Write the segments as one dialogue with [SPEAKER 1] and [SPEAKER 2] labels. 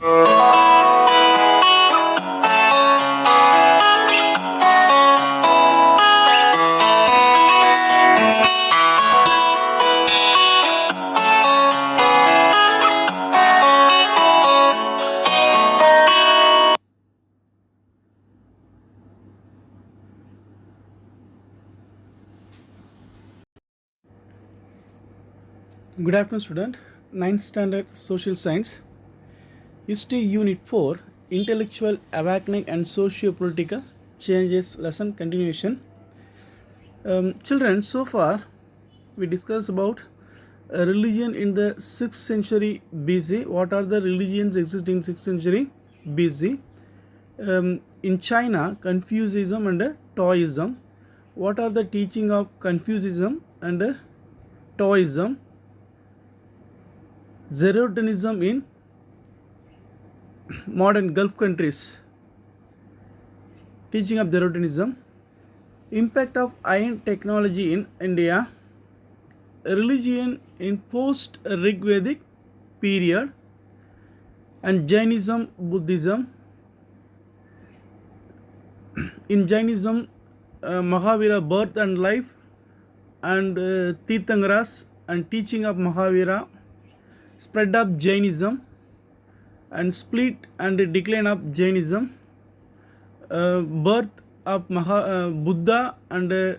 [SPEAKER 1] Good afternoon, student. Ninth Standard Social Science, History Unit 4, Intellectual Awakening and Socio-Political Changes Lesson Continuation. Children, so far we discussed about religion in the 6th century BC. What are the religions existing in 6th century BC? In China, Confucianism and Taoism. What are the teaching of Confucianism and Taoism? Zoroastrianism in modern Gulf countries. Teaching of Zoroastrianism. Impact of iron technology in India. Religion in post-Rigvedic period. And Jainism, Buddhism. In Jainism, Mahavira birth and life, and Tirthankaras and teaching of Mahavira, spread of Jainism, and split and decline of Jainism, birth of Buddha and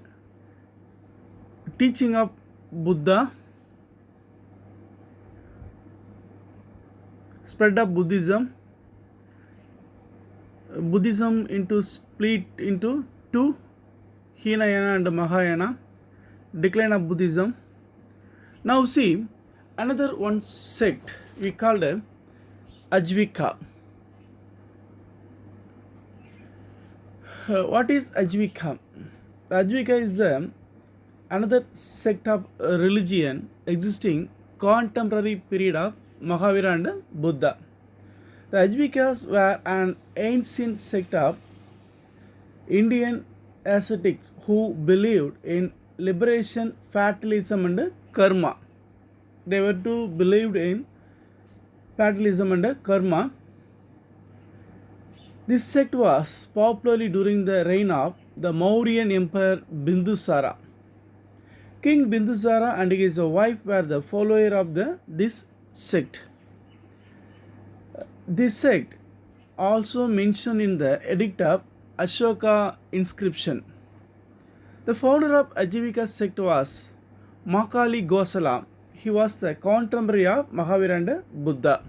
[SPEAKER 1] teaching of Buddha, spread of Buddhism, Buddhism into split into two, Hinayana and Mahayana, decline of Buddhism. Now see, another one sect we called Ajvika. What is Ajvika? Ajvika is the another sect of religion existing contemporary period of Mahavira and Buddha. The Ajvikas were an ancient sect of Indian ascetics who believed in liberation, fatalism and karma. They were to believed in fatalism and karma. This sect was popular during the reign of the Mauryan Emperor Bindusara. King Bindusara and his wife were the follower of this sect. This sect also mentioned in the Edict of Ashoka inscription. The founder of Ajivika sect was Makali Gosala. He was the contemporary of Mahavira and Buddha.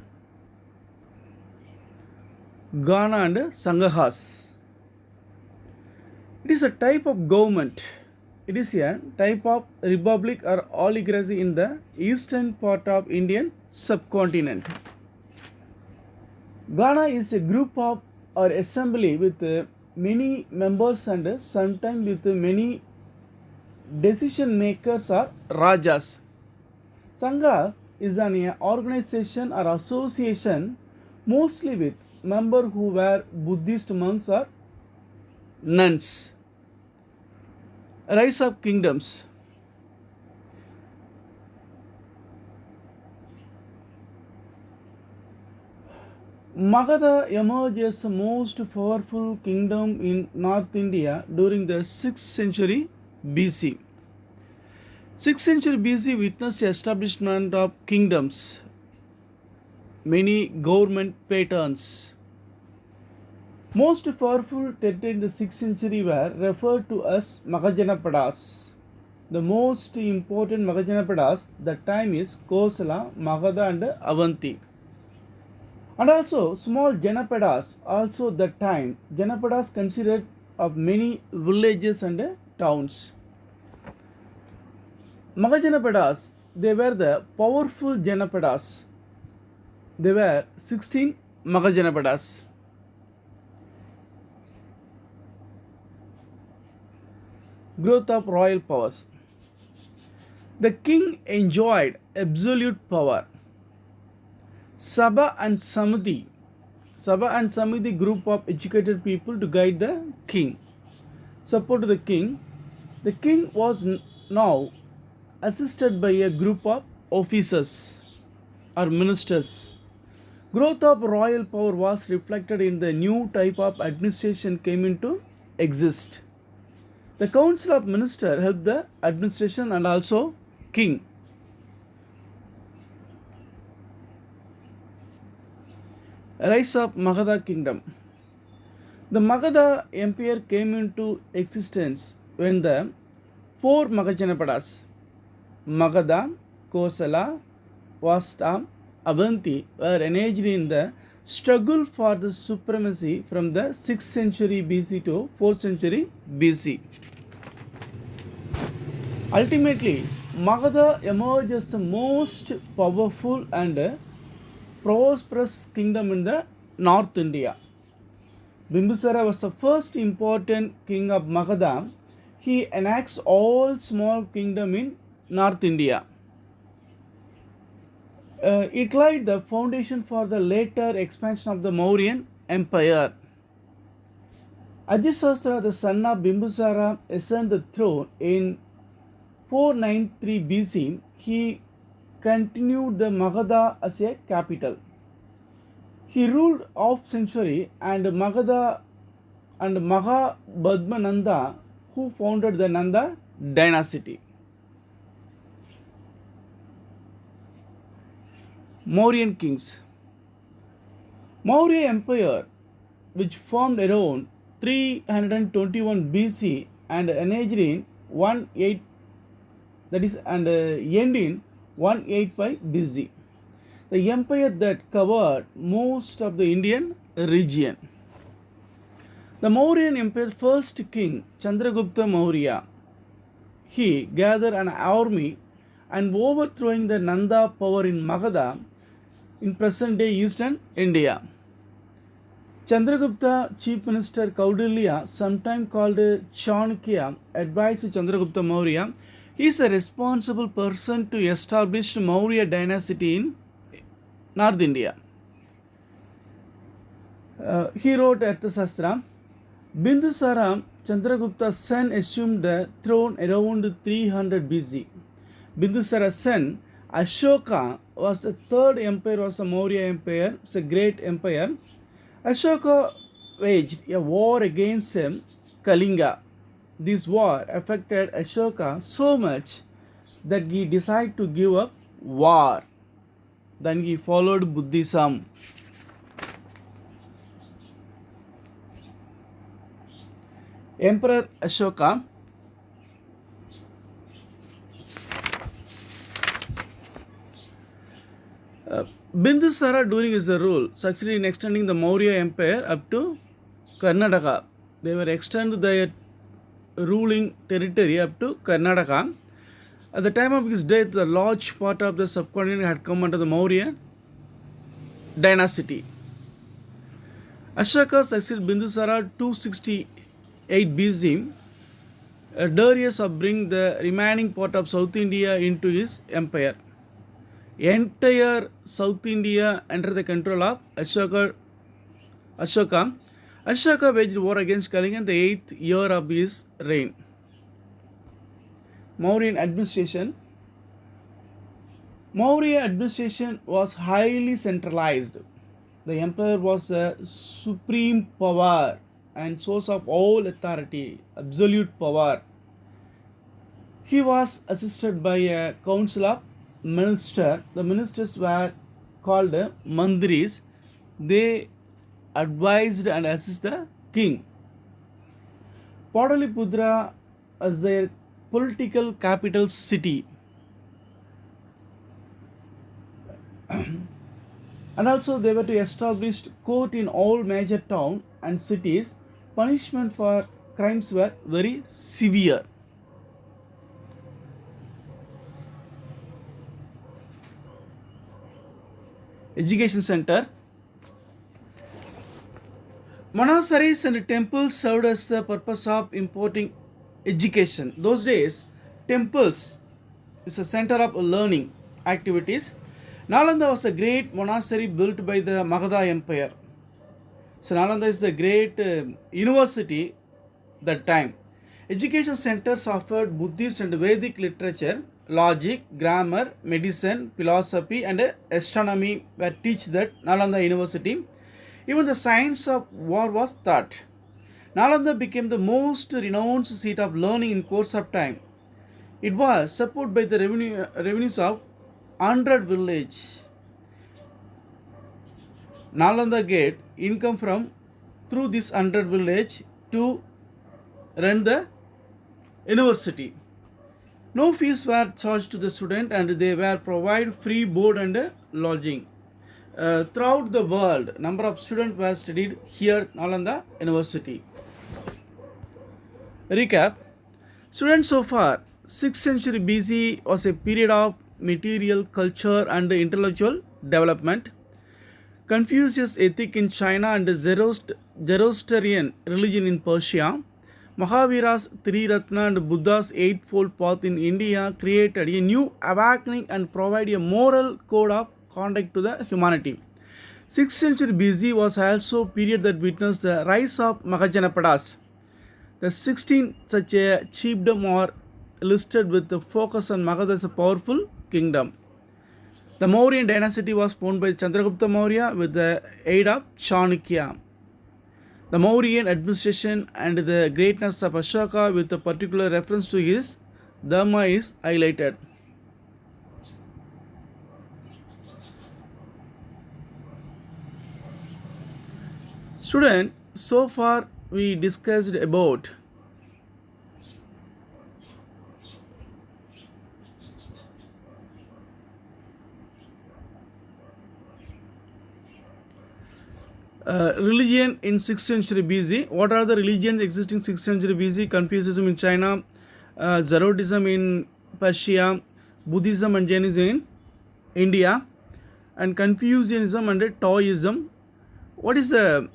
[SPEAKER 1] Ghana and Sanghas. It is a type of government. It is a type of republic or oligarchy in the eastern part of Indian subcontinent. Ghana is a group of or assembly with many members and sometimes with many decision makers or rajas. Sangha is an organization or association mostly with members who were Buddhist monks or nuns. Rise of kingdoms. Magadha emerged as the most powerful kingdom in North India during the 6th century BC. 6th century BC witnessed the establishment of kingdoms, many government patterns. Most powerful territory in the 6th century were referred to as Magadhanapadas. The most important Magadhanapadas that time is Kosala, Magadha and Avanti. And also small Janapadas also that time. Janapadas considered of many villages and towns. Magadhanapadas, they were the powerful Janapadas. There were 16 Magadhanapadas. Growth of royal powers. The king enjoyed absolute power. Sabha and Samiti group of educated people to guide the king. Support the king. The king was now assisted by a group of officers or ministers. Growth of royal power was reflected in the new type of administration came into exist. The Council of Ministers helped the administration and also king. Rise of Magadha Kingdom. The Magadha Empire came into existence when the four Magadhanapadas, Magadha, Kosala, Vasta, Avanti, were engaged in the struggle for the supremacy from the 6th century BC to 4th century BC. Ultimately, Magadha emerged as the most powerful and prosperous kingdom in the North India. Bimbisara was the first important king of Magadha. He annexed all small kingdom in North India. It laid the foundation for the later expansion of the Mauryan Empire. Ajatasattu, the son of Bimbisara, ascended the throne in 493 BC. He continued the Magadha as a capital. He ruled half century and Magadha and Mahabadmananda, who founded the Nanda dynasty. Mauryan kings. Maurya Empire, which formed around 321 BC and ended in 18 end in 185 BC. The empire that covered most of the Indian region. The Mauryan Empire first king Chandragupta Maurya, he gathered an army and overthrowing the Nanda power in Magadha in present day eastern India. Chandragupta chief minister Kaudilya, sometimes called Chanakya, advised Chandragupta Maurya. He is a responsible person to establish Maurya dynasty in North India. He wrote Arthasastra. Bindusara, Chandragupta's son, assumed the throne around 300 BC. Bindusara's son Ashoka was the third emperor of the Maurya Empire. It's a great empire. Ashoka waged a war against Kalinga. This war affected Ashoka so much that he decided to give up war. Then he followed Buddhism. Emperor Ashoka Bindusara during his rule succeeded in extending the Maurya Empire up to Karnataka. They were extended their ruling territory up to Karnataka. At the time of his death, the large part of the subcontinent had come under the Maurya dynasty. Ashoka succeeded Bindusara 268 BC. Darius bring the remaining part of South India into his empire. Entire South India under the control of Ashoka. Ashoka waged war against Kalinga in the 8th year of his reign. Mauryan administration. Maurya administration was highly centralized. The emperor was the supreme power and source of all authority, absolute power. He was assisted by a council of ministers. The ministers were called mandris. They advised and assisted the king. Pataliputra as their political capital city. And also they were to establish court in all major towns and cities. Punishment for crimes were very severe. Education center. Monasteries and temples served as the purpose of imparting education. Those days, temples is a center of learning activities. Nalanda was a great monastery built by the Magadha Empire. So Nalanda is the great university that time. Education centers offered Buddhist and Vedic literature. logic, grammar, medicine, philosophy, and astronomy were taught at Nalanda University. Even the science of war was taught. Nalanda became the most renowned seat of learning in course of time. It was supported by the revenues of 100 village. Nalanda get income from through this 100 village to run the university. No fees were charged to the student and they were provided free board and lodging. Throughout the world, number of students were studied here Nalanda University. Recap. Students, so far 6th century BC was a period of material, culture and intellectual development. Confucius ethic in China and Zoroastrian religion in Persia, Mahavira's Three Ratna and Buddha's Eightfold Path in India created a new awakening and provided a moral code of conduct to the humanity. 6th century BC was also a period that witnessed the rise of Mahajanapadas. The 16 such a chiefdom are listed with the focus on Magadha as a powerful kingdom. The Mauryan dynasty was formed by Chandragupta Maurya with the aid of Chanakya. The Mauryan administration and the greatness of Ashoka with a particular reference to his Dharma is highlighted. Student, so far we discussed about religion in 6th century BC. What are the religions existing 6th century BC? Confucianism in China, Zoroastrianism in Persia, Buddhism and Jainism in India, and Confucianism and Taoism. What is the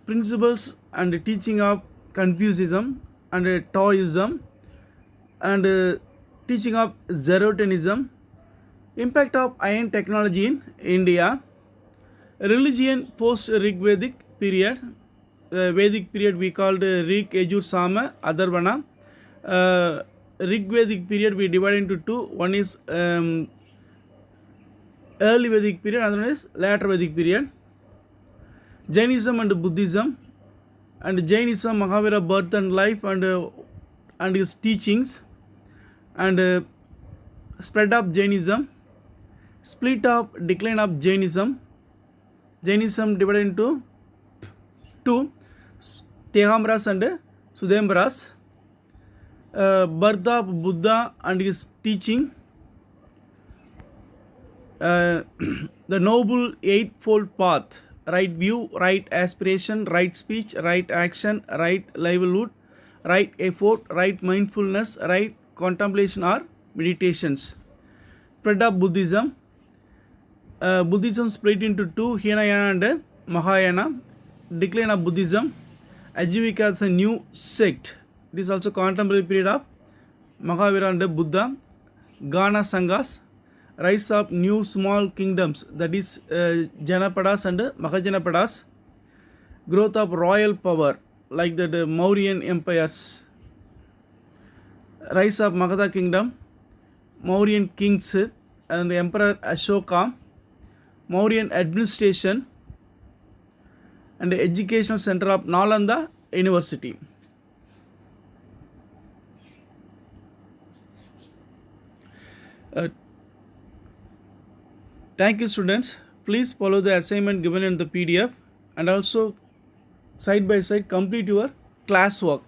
[SPEAKER 1] principles and teaching of Confucianism and Taoism and teaching of Zoroastrianism? Impact of iron technology in India. Religion post Rigvedic period. Vedic period we called Rig, Yajur, Sama, Atharvana. Rigvedic period we divide into two. One is early Vedic period, another one is later Vedic period. Jainism and Buddhism. And Jainism, Mahavira birth and life and his teachings. And spread of Jainism. Split of decline of Jainism. Jainism divided into two, Tehamras and Sudembras. Birth of Buddha and his teaching. The Noble Eightfold Path. Right view, right aspiration, right speech, right action, right livelihood, right effort, right mindfulness, right contemplation or meditations. Spread of Buddhism. Buddhism split into two, Hinayana and Mahayana. Decline of Buddhism. Ajivika as a new sect. It is also contemporary period of Mahavira and Buddha. Gana Sanghas. Rise of new small kingdoms, that is Janapadas and Mahajanapadas. Growth of royal power like the Mauryan empires. Rise of Magadha kingdom. Mauryan kings and the Emperor Ashoka. Mauryan administration and the educational center of Nalanda University. Thank you students. Please follow the assignment given in the PDF and also side by side complete your classwork.